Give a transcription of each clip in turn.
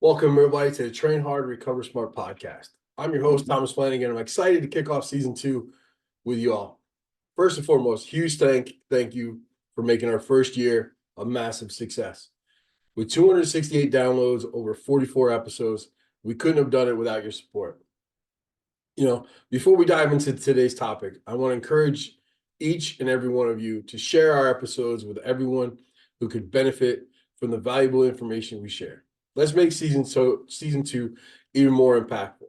Welcome, everybody, to the Train Hard, Recover Smart podcast. I'm your host, Thomas Flanagan. I'm excited to kick off season 2 with you all. First and foremost, huge thank you for making our first year a massive success. With 268 downloads, over 44 episodes, we couldn't have done it without your support. Before we dive into today's topic, I want to encourage each and every one of you to share our episodes with everyone who could benefit from the valuable information we share. Let's make season 2 even more impactful.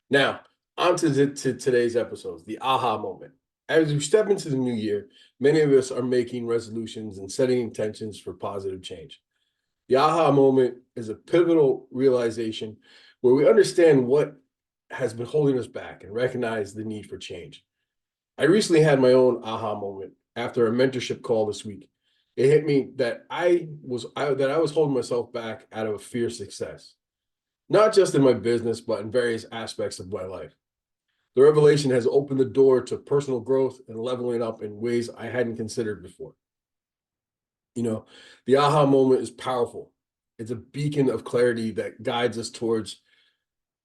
Now, on to today's episodes, the aha moment. As we step into the new year, many of us are making resolutions and setting intentions for positive change. The aha moment is a pivotal realization where we understand what has been holding us back and recognize the need for change. I recently had my own aha moment after a mentorship call this week. It hit me that I was holding myself back out of a fear of success, not just in my business, but in various aspects of my life. The revelation has opened the door to personal growth and leveling up in ways I hadn't considered before. The aha moment is powerful. It's a beacon of clarity that guides us towards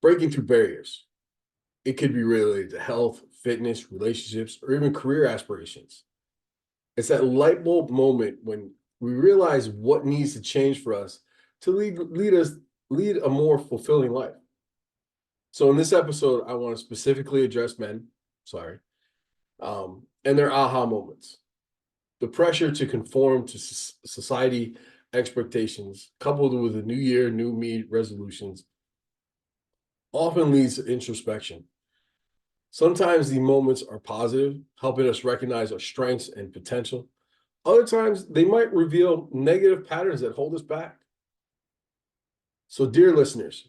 breaking through barriers. It could be related to health, fitness, relationships, or even career aspirations. It's that light bulb moment when we realize what needs to change for us to lead a more fulfilling life. So in this episode, I want to specifically address men, and their aha moments. The pressure to conform to society expectations, coupled with the new year, new me resolutions, often leads to introspection. Sometimes the moments are positive, helping us recognize our strengths and potential. Other times, they might reveal negative patterns that hold us back. So, dear listeners,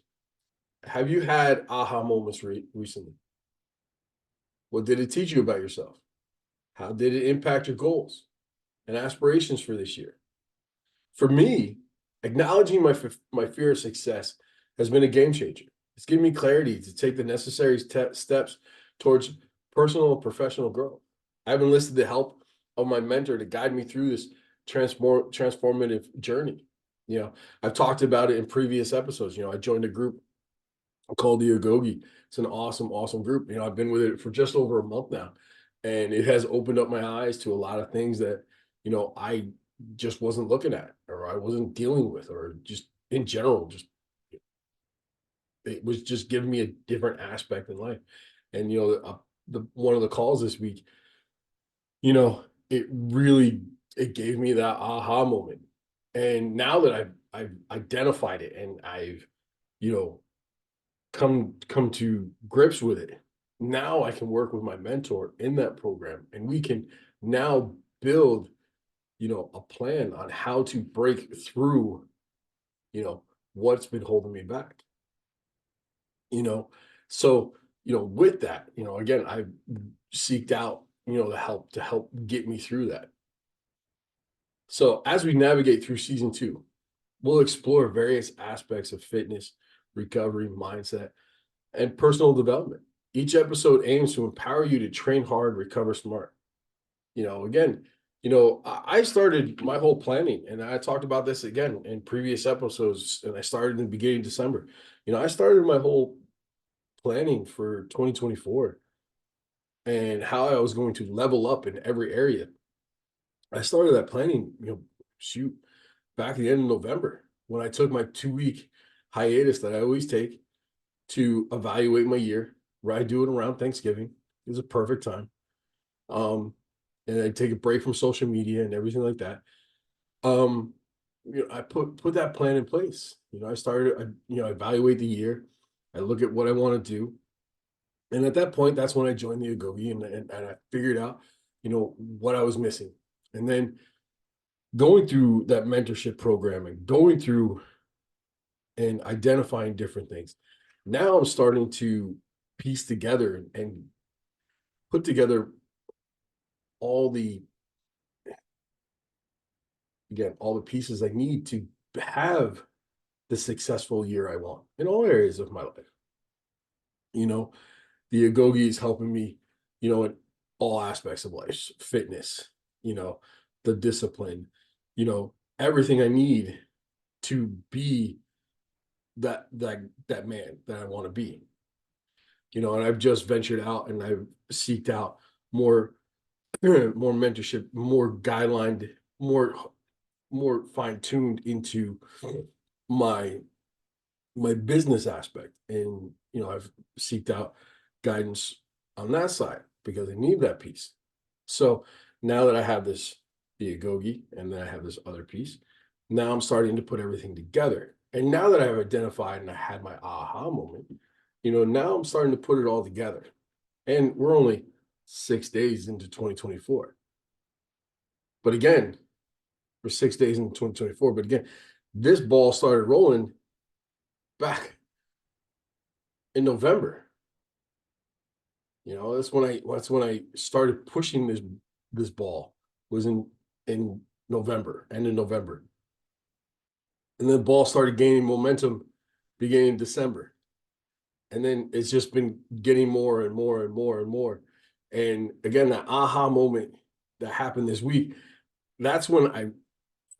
have you had aha moments recently? What did it teach you about yourself? How did it impact your goals and aspirations for this year? For me, acknowledging my fear of success has been a game changer. It's given me clarity to take the necessary steps towards personal and professional growth. I've enlisted the help of my mentor to guide me through this transformative journey. I've talked about it in previous episodes. I joined a group called the Agogi. It's an awesome group. I've been with it for just over a month now, and it has opened up my eyes to a lot of things that, I just wasn't looking at, or I wasn't dealing with, or just in general, it was just giving me a different aspect in life. And one of the calls this week, it gave me that aha moment. And now that I've identified it and I've come to grips with it, now I can work with my mentor in that program, and we can now build a plan on how to break through what's been holding me back. So with that, again, I seeked out the help to help get me through that. So as we navigate through season 2, we'll explore various aspects of fitness, recovery, mindset, and personal development. Each episode aims to empower you to train hard, recover smart. Again, I started my whole planning, and I talked about this again in previous episodes, and I started in the beginning of December. I started my whole planning for 2024 and how I was going to level up in every area. I started that planning, back at the end of November, when I took my 2-week hiatus that I always take to evaluate my year, where I do it around Thanksgiving. It's a perfect time. And I take a break from social media and everything like that. I put that plan in place. I evaluate the year. I look at what I want to do. And at that point, that's when I joined the Agogi, and I figured out, what I was missing. And then going through that mentorship program and going through and identifying different things. Now I'm starting to piece together and put together all the pieces I need to have the successful year I want in all areas of my life. The Agogi is helping me, in all aspects of life, fitness, the discipline, everything I need to be that man that I want to be. And I've just ventured out and I've seeked out more more mentorship, more guidelined, more fine-tuned into my my business aspect. And I've seeked out guidance on that side because I need that piece. So now that I have this the agogi and then I have this other piece, now I'm starting to put everything together. And now that I've identified and I had my aha moment, now I'm starting to put it all together. And we're only 6 days into 2024. But again, we're 6 days into 2024. But again, this ball started rolling back in November. That's when I started pushing this ball was in November, end of November. And then the ball started gaining momentum beginning of December. And then it's just been getting more and more and more and more. And again, that aha moment that happened this week, that's when I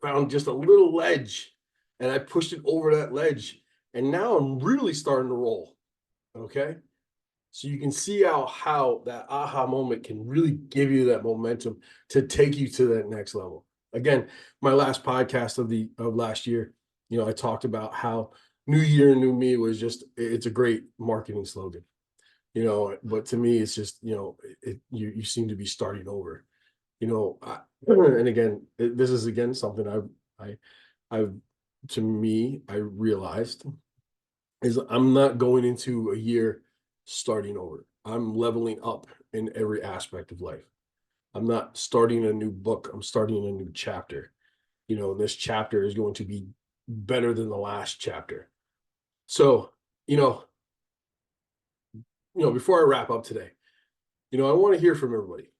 found just a little ledge and I pushed it over that ledge. And now I'm really starting to roll. Okay. So you can see how that aha moment can really give you that momentum to take you to that next level. Again, my last podcast of last year, I talked about how New Year, New Me was it's a great marketing slogan, but to me, it's just, you seem to be starting over, and again, this is again something I've to me, I realized is I'm not going into a year starting over. I'm leveling up in every aspect of life. I'm not starting a new book. I'm starting a new chapter. This chapter is going to be better than the last chapter. So, before I wrap up today, I want to hear from everybody.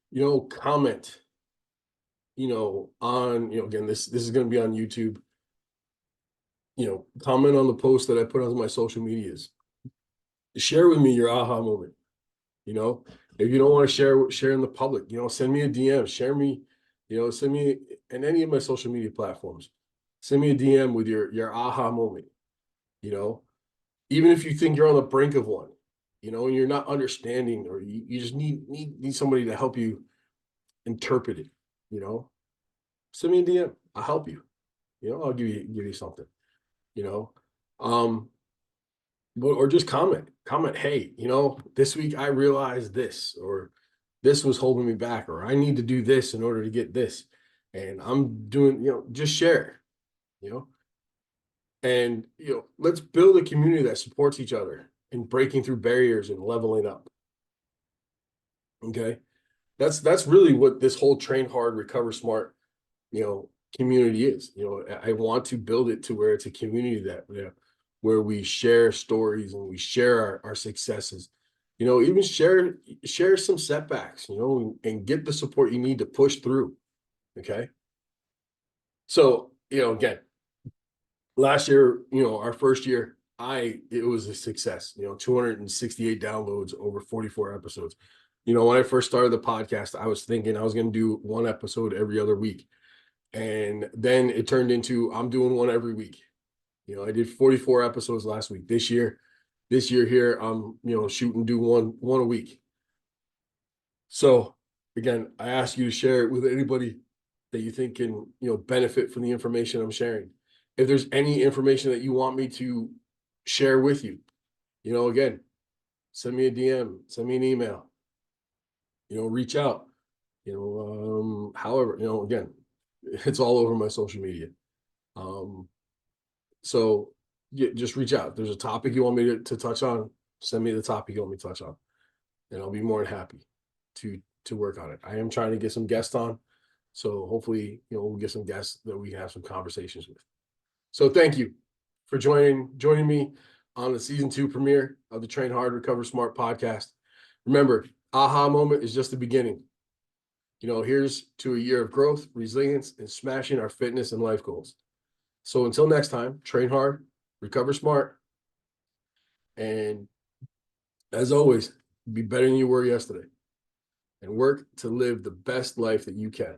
Comment, on, again, this is going to be on YouTube. Comment on the post that I put on my social medias. Share with me your aha moment. If you don't want to share in the public, send me a DM, send me in any of my social media platforms, send me a DM with your aha moment, even if you think you're on the brink of one, and you're not understanding, or you just need somebody to help you interpret it, send me a DM. I'll help you. I'll give you something, you know. Um, or just comment, hey, this week I realized this, or this was holding me back, or I need to do this in order to get this. And I'm doing, just share, you know, and, let's build a community that supports each other and breaking through barriers and leveling up. Okay. That's really what this whole train hard, recover smart, community is. I want to build it to where it's a community that, where we share stories and we share our successes, even share some setbacks, and get the support you need to push through. Okay. So, again, last year, our first year, it was a success, 268 downloads over 44 episodes. When I first started the podcast, I was thinking I was going to do one episode every other week. And then it turned into I'm doing one every week. I did 44 episodes last week. This year here, I'm, do one a week. So again, I ask you to share it with anybody that you think can, benefit from the information I'm sharing. If there's any information that you want me to share with you, again, send me a DM, send me an email, reach out, however, again, it's all over my social media. So just reach out. If there's a topic you want me to touch on, send me the topic you want me to touch on, and I'll be more than happy to work on it. I am trying to get some guests on, so hopefully, we'll get some guests that we can have some conversations with. So thank you for joining me on the season 2 premiere of the Train Hard, Recover Smart podcast. Remember, aha moment is just the beginning. Here's to a year of growth, resilience, and smashing our fitness and life goals. So until next time, train hard, recover smart, and as always, be better than you were yesterday, and work to live the best life that you can.